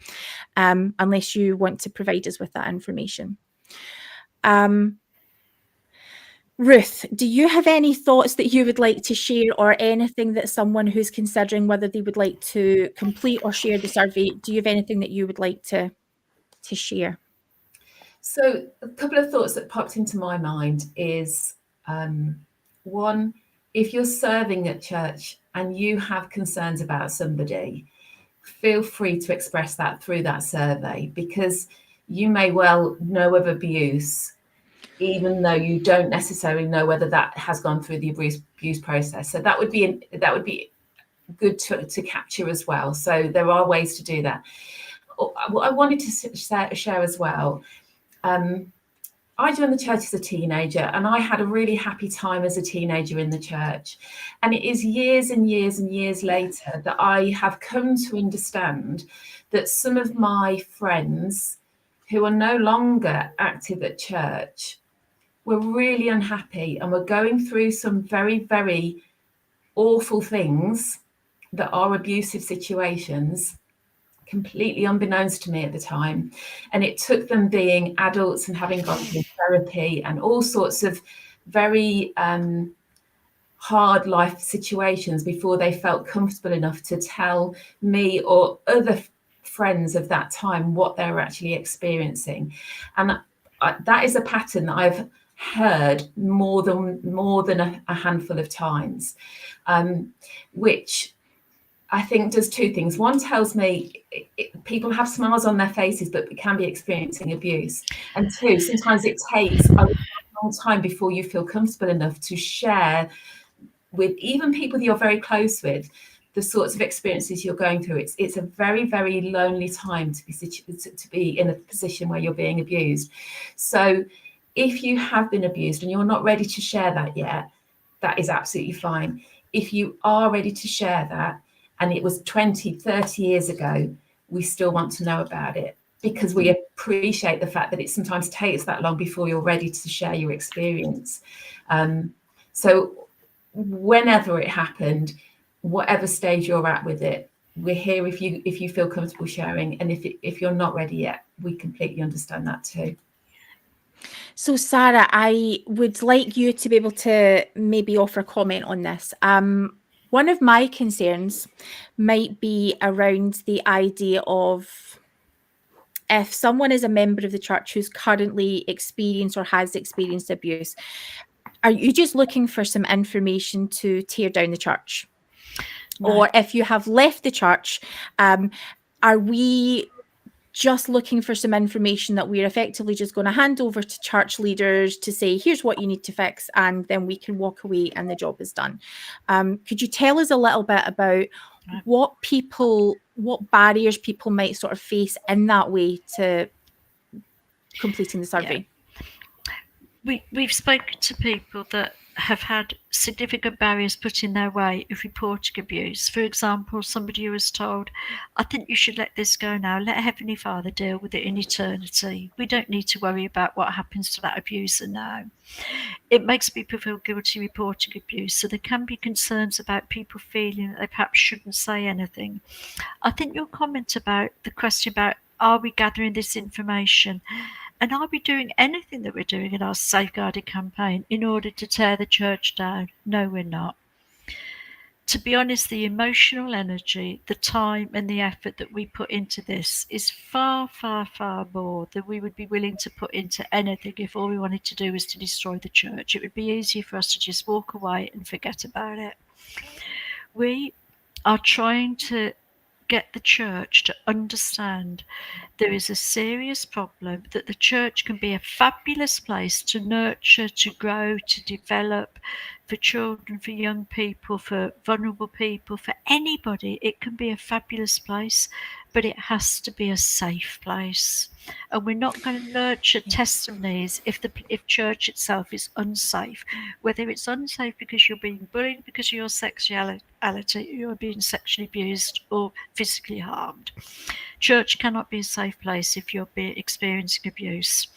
unless you want to provide us with that information. Ruth, do you have any thoughts that you would like to share, or anything that someone who's considering whether they would like to complete or share the survey, do you have anything that you would like to share? So a couple of thoughts that popped into my mind is, one, if you're serving at church and you have concerns about somebody, feel free to express that through that survey, because you may well know of abuse, even though you don't necessarily know whether that has gone through the abuse process. So that would be good to capture as well. So there are ways to do that. What I wanted to share as well, I joined the church as a teenager, and I had a really happy time as a teenager in the church. And it is years and years and years later that I have come to understand that some of my friends who are no longer active at church were really unhappy and were going through some very, very awful things that are abusive situations, completely unbeknownst to me at the time. And it took them being adults and having gone through therapy and all sorts of very hard life situations before they felt comfortable enough to tell me or other friends of that time what they were actually experiencing. And that is a pattern that I've heard more than a handful of times, which I think does two things. One, tells me people have smiles on their faces, but can be experiencing abuse. And two, sometimes it takes a long time before you feel comfortable enough to share with even people that you're very close with the sorts of experiences you're going through. It's a very, very lonely time to be in a position where you're being abused. So If you have been abused and you're not ready to share that yet, that is absolutely fine. If you are ready to share that, and it was 20, 30 years ago, we still want to know about it, because we appreciate the fact that it sometimes takes that long before you're ready to share your experience. So whenever it happened, whatever stage you're at with it, we're here if you feel comfortable sharing. And if you're not ready yet, we completely understand that too. So, Sarah, I would like you to be able to maybe offer a comment on this. One of my concerns might be around the idea of, if someone is a member of the church who's currently experienced or has experienced abuse, are you just looking for some information to tear down the church? No. Or if you have left the church, are we just looking for some information that we're effectively just going to hand over to church leaders to say, here's what you need to fix, and then we can walk away and the job is done? Could you tell us a little bit about what barriers people might sort of face in that way to completing the survey? We've spoken to people that have had significant barriers put in their way of reporting abuse. For example, somebody who was told, I think you should let this go now. Let Heavenly Father deal with it in eternity. We don't need to worry about what happens to that abuser now. It makes people feel guilty reporting abuse, so there can be concerns about people feeling that they perhaps shouldn't say anything. I think your comment about the question about, are we gathering this information? And are we doing anything that we're doing in our safeguarding campaign in order to tear the church down? No, we're not. To be honest, the emotional energy, the time and the effort that we put into this is far, far, far more than we would be willing to put into anything if all we wanted to do was to destroy the church. It would be easier for us to just walk away and forget about it. We are trying to get the church to understand there is a serious problem, that the church can be a fabulous place to nurture, to grow, to develop, for children, for young people, for vulnerable people, for anybody. It can be a fabulous place, but it has to be a safe place. And we're not going to nurture testimonies if church itself is unsafe, whether it's unsafe because you're being bullied because of your sexuality, you're being sexually abused or physically harmed. Church cannot be a safe place if you're experiencing abuse.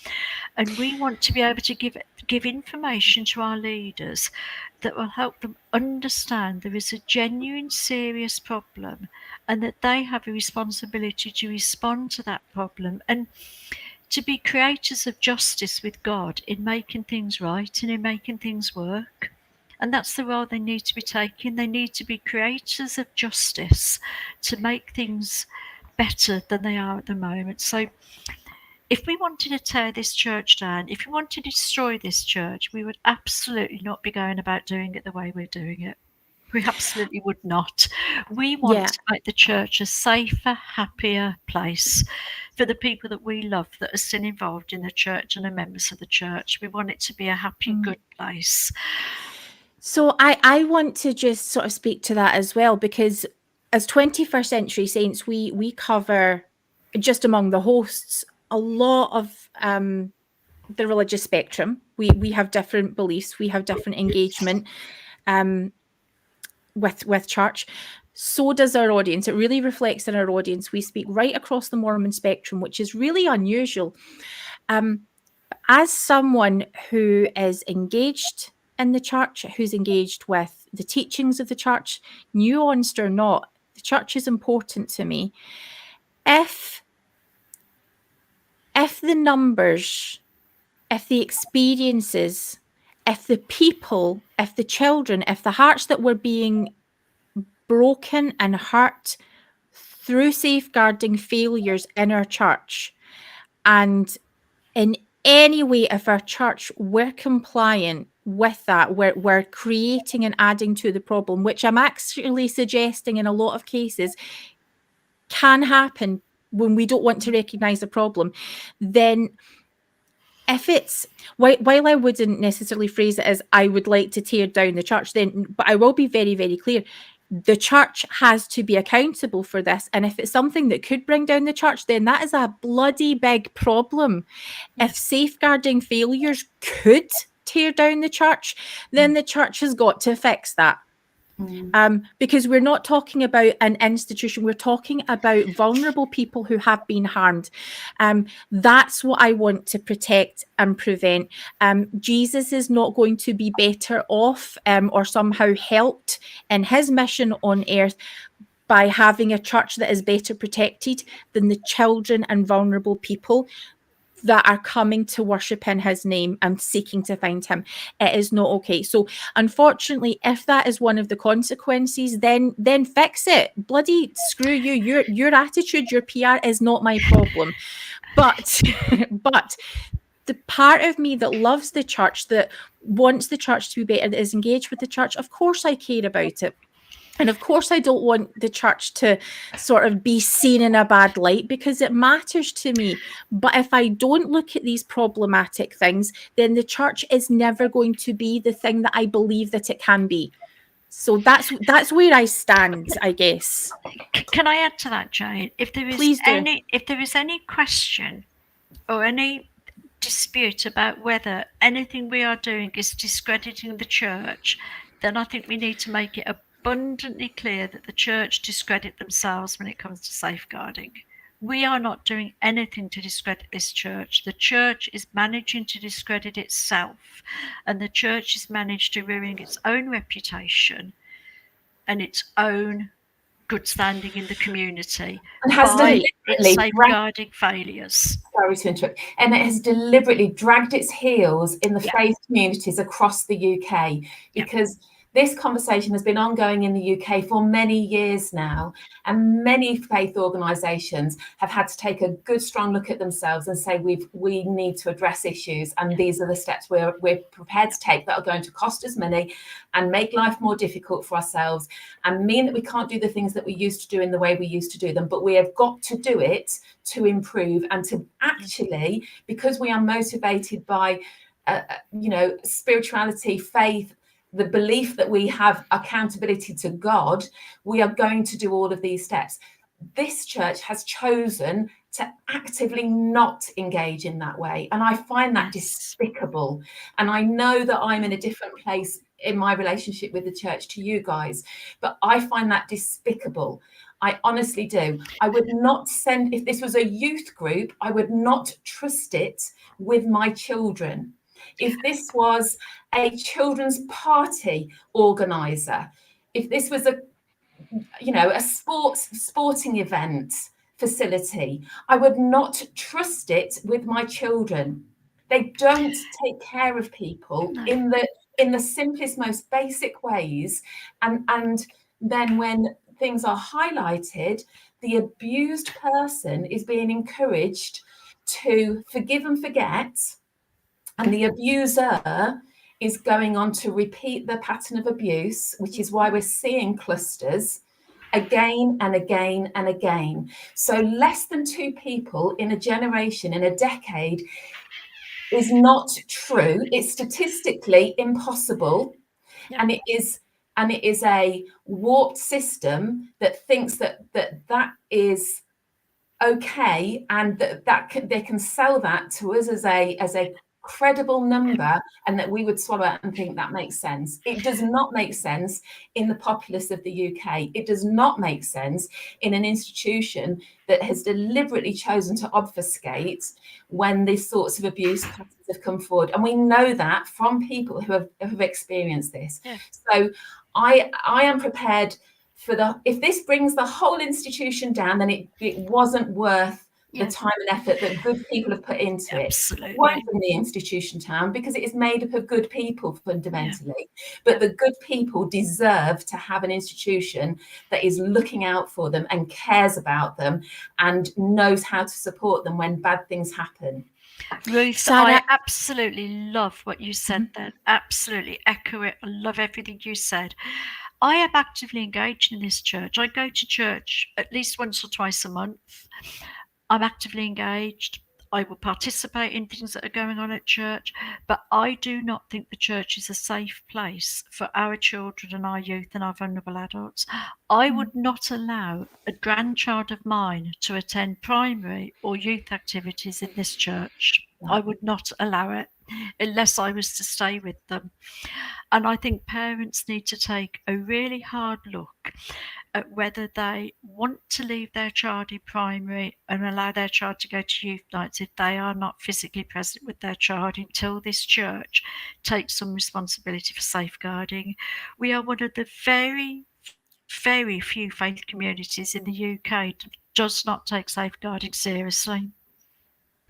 And we want to be able to give information to our leaders that will help them understand there is a genuine, serious problem, and that they have a responsibility to respond to that problem and to be creators of justice with God in making things right and in making things work. And that's the role they need to be taking. They need to be creators of justice to make things better than they are at the moment. So if we wanted to tear this church down, if we wanted to destroy this church, we would absolutely not be going about doing it the way we're doing it. We absolutely would not. We want to make the church a safer, happier place for the people that we love that are still involved in the church and are members of the church. We want it to be a happy, good place. So I want to just sort of speak to that as well, because as 21st Century Saints, we cover, just among the hosts, a lot of the religious spectrum. We have different beliefs, we have different engagement with church. So does our audience. It really reflects in our audience. We speak right across the Mormon spectrum, which is really unusual. As someone who is engaged in the church, who's engaged with the teachings of the church, nuanced or not, the church is important to me. If the numbers, if the experiences, if the people, if the children, if the hearts that were being broken and hurt through safeguarding failures in our church, and in any way, if our church were compliant with that, we're creating and adding to the problem, which I'm actually suggesting in a lot of cases can happen when we don't want to recognize the problem, then if it's, while I wouldn't necessarily phrase it as I would like to tear down the church, then, but I will be very, very clear, the church has to be accountable for this. And if it's something that could bring down the church, then that is a bloody big problem. If safeguarding failures could tear down the church, then the church has got to fix that. Because we're not talking about an institution, we're talking about vulnerable people who have been harmed. That's what I want to protect and prevent. Jesus is not going to be better off or somehow helped in his mission on earth by having a church that is better protected than the children and vulnerable people that are coming to worship in his name and seeking to find him. It is not okay. So unfortunately, if that is one of the consequences, then fix it. Bloody screw you. Your attitude, your PR is not my problem. But the part of me that loves the church, that wants the church to be better, that is engaged with the church, of course I care about it. And of course, I don't want the church to sort of be seen in a bad light, because it matters to me. But if I don't look at these problematic things, then the church is never going to be the thing that I believe that it can be. So that's where I stand, I guess. Can I add to that, Jane? If there is any question or any dispute about whether anything we are doing is discrediting the church, then I think we need to make it abundantly clear that the church discredit themselves when it comes to safeguarding. We are not doing anything to discredit this church. The church is managing to discredit itself, and the church has managed to ruin its own reputation and its own good standing in the community and has by its safeguarding failures. Sorry to interrupt. And it has deliberately dragged its heels in the faith communities across the UK, because this conversation has been ongoing in the UK for many years now, and many faith organisations have had to take a good, strong look at themselves and say we need to address issues, and these are the steps we're prepared to take that are going to cost us money and make life more difficult for ourselves and mean that we can't do the things that we used to do in the way we used to do them, but we have got to do it to improve and to actually, because we are motivated by spirituality, faith, the belief that we have accountability to God, we are going to do all of these steps. This church has chosen to actively not engage in that way, and I find that despicable. And I know that I'm in a different place in my relationship with the church to you guys, but I find that despicable. I honestly do. I would not send, if this was a youth group, I would not trust it with my children. If this was a children's party organizer, if this was a sporting event facility, I would not trust it with my children. They don't take care of people in the simplest, most basic ways. And then when things are highlighted, the abused person is being encouraged to forgive and forget, and the abuser is going on to repeat the pattern of abuse, which is why we're seeing clusters again and again and again. So less than 2 people in a generation, in a decade, is not true. It's statistically impossible. Yeah. And it is a warped system that thinks that is okay, and that they can sell that to us as a credible number, and that we would swallow it and think that makes sense. It does not make sense in the populace of the UK. It does not make sense in an institution that has deliberately chosen to obfuscate when these sorts of abuse patterns have come forward. And we know that from people who have experienced this. Yeah. So I am prepared for if this brings the whole institution down, then it wasn't worth the time and effort that good people have put into it. It won't bring the institution down because it is made up of good people fundamentally. But the good people deserve to have an institution that is looking out for them and cares about them and knows how to support them when bad things happen. Ruth, Sarah, I absolutely love what you said then. Absolutely echo it. I love everything you said. I am actively engaged in this church. I go to church at least once or twice a month. I'm actively engaged. I will participate in things that are going on at church, but I do not think the church is a safe place for our children and our youth and our vulnerable adults. I would not allow a grandchild of mine to attend primary or youth activities in this church. I would not allow it unless I was to stay with them. And I think parents need to take a really hard look at whether they want to leave their child in primary and allow their child to go to youth nights if they are not physically present with their child until this church takes some responsibility for safeguarding. We are one of the very, very few faith communities in the UK that does not take safeguarding seriously.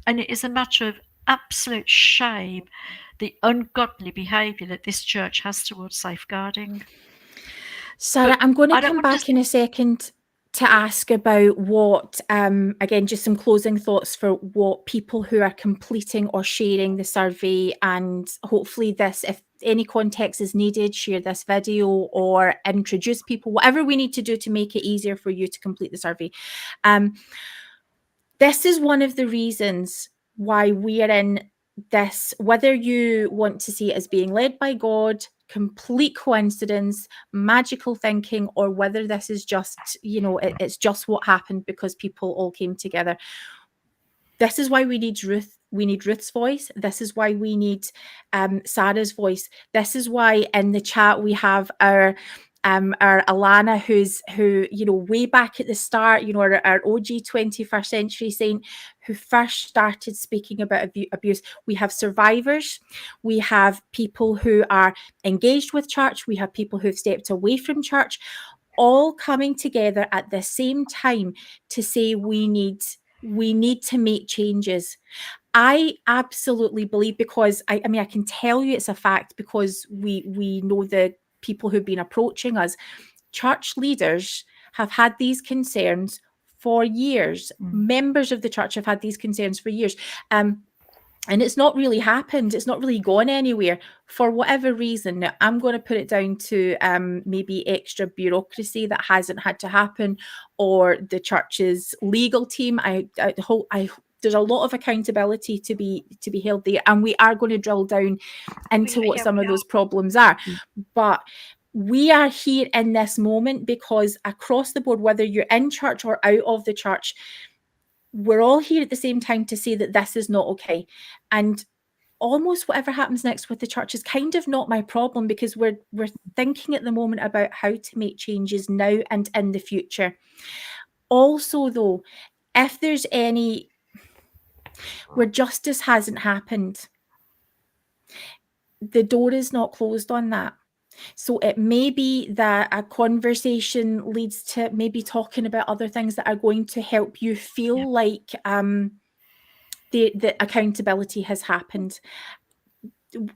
And it is a matter of absolute shame, the ungodly behaviour that this church has towards safeguarding. Sarah, But I'm going I to don't come want to- back in a second to ask about what, again, just some closing thoughts for what people who are completing or sharing the survey, and hopefully this, if any context is needed, share this video or introduce people, whatever we need to do to make it easier for you to complete the survey. This is one of the reasons why we are in this, whether you want to see it as being led by God, complete coincidence, magical thinking, or whether this is just, it's just what happened because people all came together. This is why we need Ruth. We need Ruth's voice. This is why we need Sarah's voice. This is why in the chat we have our Alana, who way back at the start, our OG 21st century saint who first started speaking about abuse. We have survivors, we have people who are engaged with church, we have people who've stepped away from church, all coming together at the same time to say we need to make changes. I absolutely believe, because I mean I can tell you it's a fact, because we know the people who've been approaching us. Church leaders have had these concerns for years. Members of the church have had these concerns for years. And it's not really happened. It's not really gone anywhere for whatever reason. Now, I'm going to put it down to maybe extra bureaucracy that hasn't had to happen, or the church's legal team. There's a lot of accountability to be held there, and we are going to drill down into what some of those problems are. But we are here in this moment because across the board, whether you're in church or out of the church, we're all here at the same time to say that this is not okay. And almost whatever happens next with the church is kind of not my problem, because we're thinking at the moment about how to make changes now and in the future. Also, though, if there's any where justice hasn't happened, the door is not closed on that. So it may be that a conversation leads to maybe talking about other things that are going to help you feel like the accountability has happened.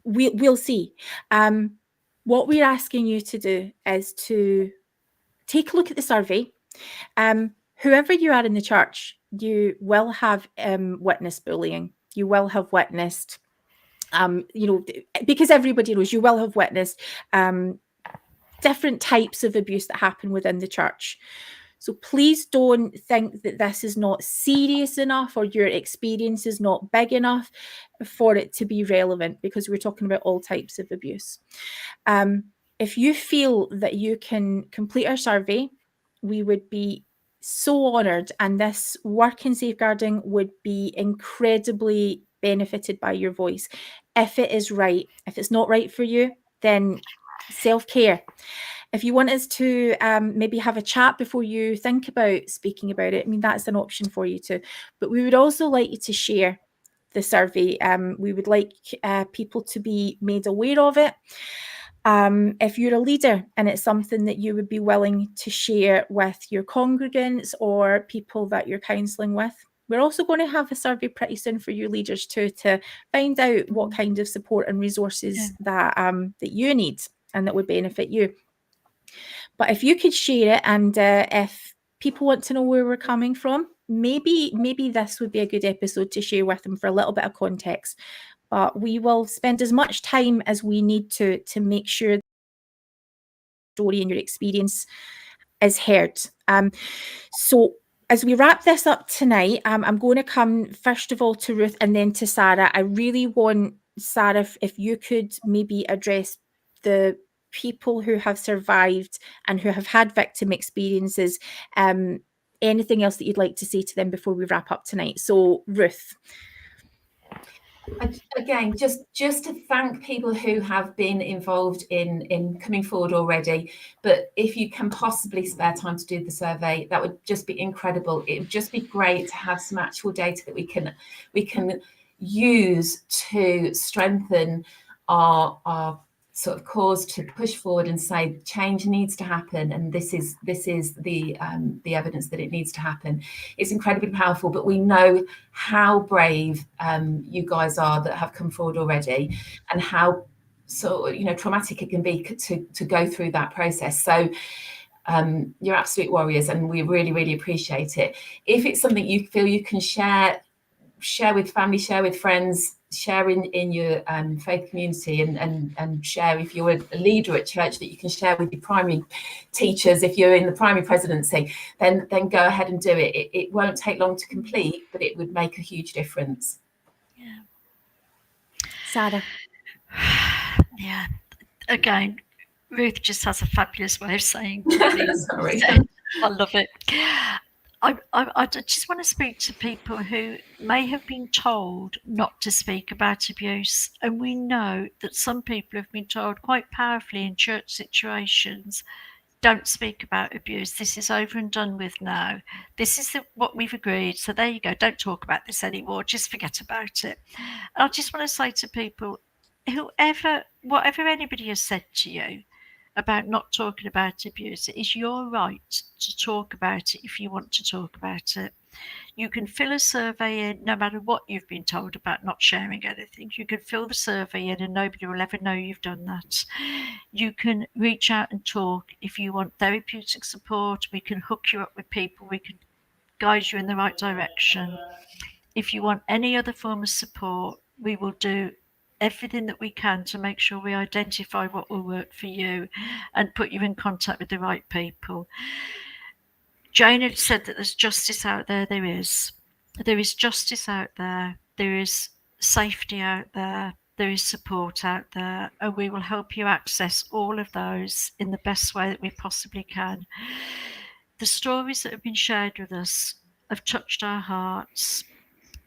We'll see. What we're asking you to do is to take a look at the survey. Whoever you are in the church, you will have witnessed bullying. You will have witnessed, because everybody knows, you will have witnessed different types of abuse that happen within the church. So please don't think that this is not serious enough, or your experience is not big enough for it to be relevant, because we're talking about all types of abuse. If you feel that you can complete our survey, we would be so honoured, and this work in safeguarding would be incredibly benefited by your voice. If it is right. If it's not right for you, then self-care. If you want us to maybe have a chat before you think about speaking about it, I mean, that's an option for you too. But we would also like you to share the survey. We would like people to be made aware of it. If you're a leader and it's something that you would be willing to share with your congregants or people that you're counselling with, we're also going to have a survey pretty soon for your leaders too, to find out what kind of support and resources that you need and that would benefit you. But if you could share it, and if people want to know where we're coming from, maybe this would be a good episode to share with them for a little bit of context. But we will spend as much time as we need to make sure the story and your experience is heard. So as we wrap this up tonight, I'm going to come first of all to Ruth and then to Sarah. I really want, Sarah, if you could maybe address the people who have survived and who have had victim experiences, anything else that you'd like to say to them before we wrap up tonight. So, Ruth. Again, just to thank people who have been involved in coming forward already. But if you can possibly spare time to do the survey, that would just be incredible. It would just be great to have some actual data that we can use to strengthen our sort of cause to push forward and say change needs to happen, and this is the evidence that it needs to happen. It's incredibly powerful, but we know how brave you guys are that have come forward already, and how traumatic it can be to go through that process. So you're absolute warriors, and we really, really appreciate it. If it's something you feel you can share with family, share with friends, share in your faith community, and share if you're a leader at church, that you can share with your primary teachers. If you're in the primary presidency, then go ahead and do it. It won't take long to complete, but it would make a huge difference. Yeah. Sarah. Yeah. Again, Ruth just has a fabulous way of saying Sorry. I love it. I just want to speak to people who may have been told not to speak about abuse. And we know that some people have been told quite powerfully in church situations, don't speak about abuse. This is over and done with now. This is what we've agreed. So there you go. Don't talk about this anymore. Just forget about it. And I just want to say to people, whatever anybody has said to you about not talking about abuse, it is your right to talk about it if you want to talk about it. You can fill a survey in, no matter what you've been told about not sharing anything. You can fill the survey in and nobody will ever know you've done that. You can reach out and talk if you want therapeutic support. We can hook you up with people. We can guide you in the right direction. If you want any other form of support, we will do everything that we can to make sure we identify what will work for you and put you in contact with the right people. Jane had said that there's justice out there. There is justice out there. There is safety out there. There is support out there, and we will help you access all of those in the best way that we possibly can. The stories that have been shared with us have touched our hearts.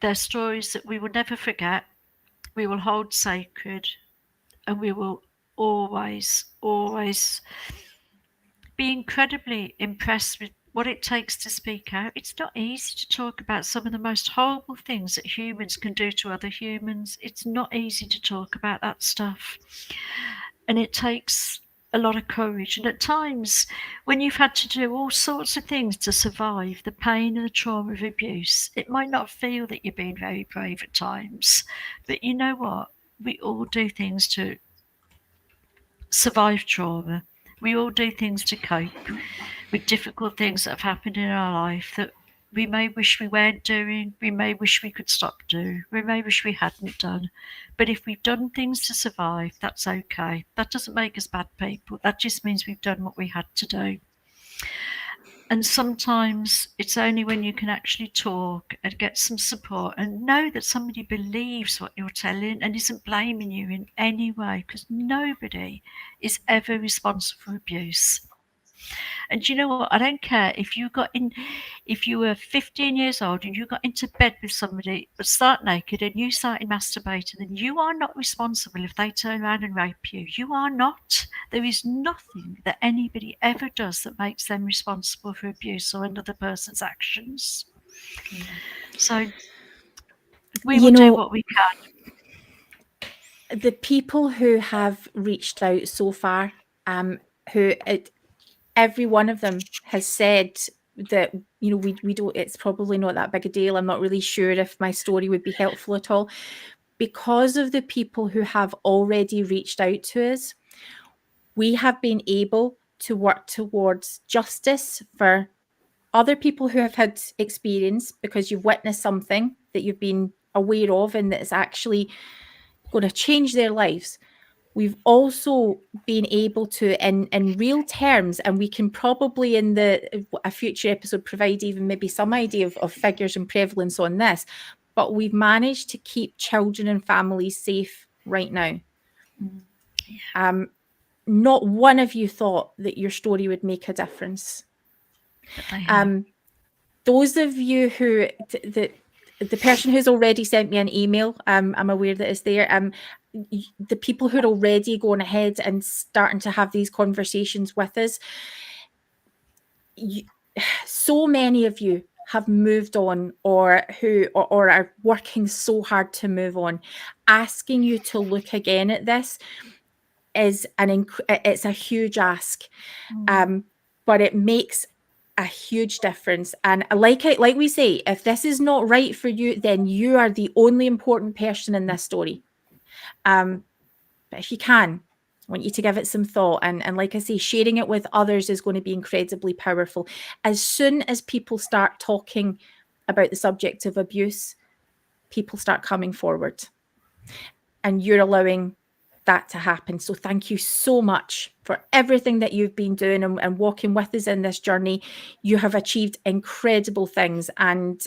They're stories that we will never forget. We will hold sacred, and we will always, always be incredibly impressed with what it takes to speak out. It's not easy to talk about some of the most horrible things that humans can do to other humans. It's not easy to talk about that stuff. And it takes a lot of courage. And at times, when you've had to do all sorts of things to survive the pain and the trauma of abuse, it might not feel that you're being very brave at times. But you know what? We all do things to survive trauma. We all do things to cope with difficult things that have happened in our life that we may wish we weren't doing, we may wish we could stop doing, we may wish we hadn't done. But if we've done things to survive, that's okay. That doesn't make us bad people. That just means we've done what we had to do. And sometimes it's only when you can actually talk and get some support and know that somebody believes what you're telling and isn't blaming you in any way, because nobody is ever responsible for abuse. And you know what? I don't care if you were 15 years old and you got into bed with somebody but start naked and you started masturbating, then you are not responsible if they turn around and rape you. You are not. There is nothing that anybody ever does that makes them responsible for abuse or another person's actions. So we will do what we can. The people who have reached out so far, every one of them has said that, we don't, it's probably not that big a deal. I'm not really sure if my story would be helpful at all. Because of the people who have already reached out to us, we have been able to work towards justice for other people who have had experience, because you've witnessed something that you've been aware of and that is actually going to change their lives. we've also been able to, in real terms, and we can probably in a future episode provide even maybe some idea of figures and prevalence on this, but we've managed to keep children and families safe right now. Not one of you thought that your story would make a difference. Those of you who, the person who's already sent me an email, I'm aware that it's there. The people who are already going ahead and starting to have these conversations with us, so many of you have moved on, or are working so hard to move on. Asking you to look again at this is it's a huge ask, but it makes a huge difference. And like we say, if this is not right for you, then you are the only important person in this story. But if you can, I want you to give it some thought. And like I say, sharing it with others is going to be incredibly powerful. As soon as people start talking about the subject of abuse, people start coming forward. And you're allowing that to happen. So thank you so much for everything that you've been doing and walking with us in this journey. You have achieved incredible things, and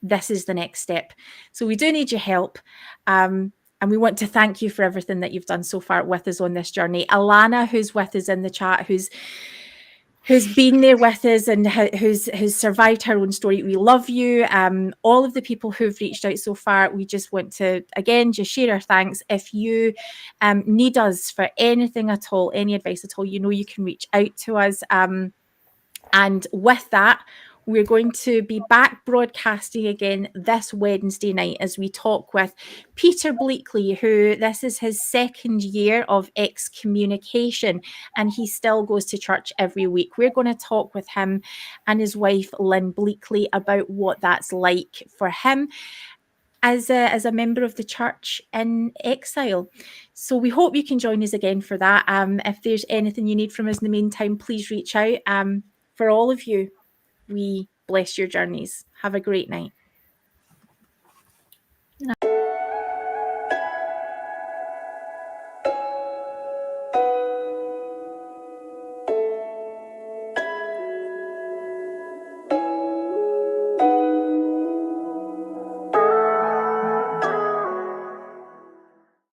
this is the next step. So we do need your help. And we want to thank you for everything that you've done so far with us on this journey. Alana, who's with us in the chat, who's been there with us and who's survived her own story. We love you. All of the people who've reached out so far, we just want to, again, just share our thanks. If you need us for anything at all, any advice at all, you know you can reach out to us. And with that, we're going to be back broadcasting again this Wednesday night as we talk with Peter Bleakley, who this is his second year of excommunication, and he still goes to church every week. We're going to talk with him and his wife, Lynn Bleakley, about what that's like for him as a member of the church in exile. So we hope you can join us again for that. If there's anything you need from us in the meantime, please reach out. For all of you, we bless your journeys. Have a great night.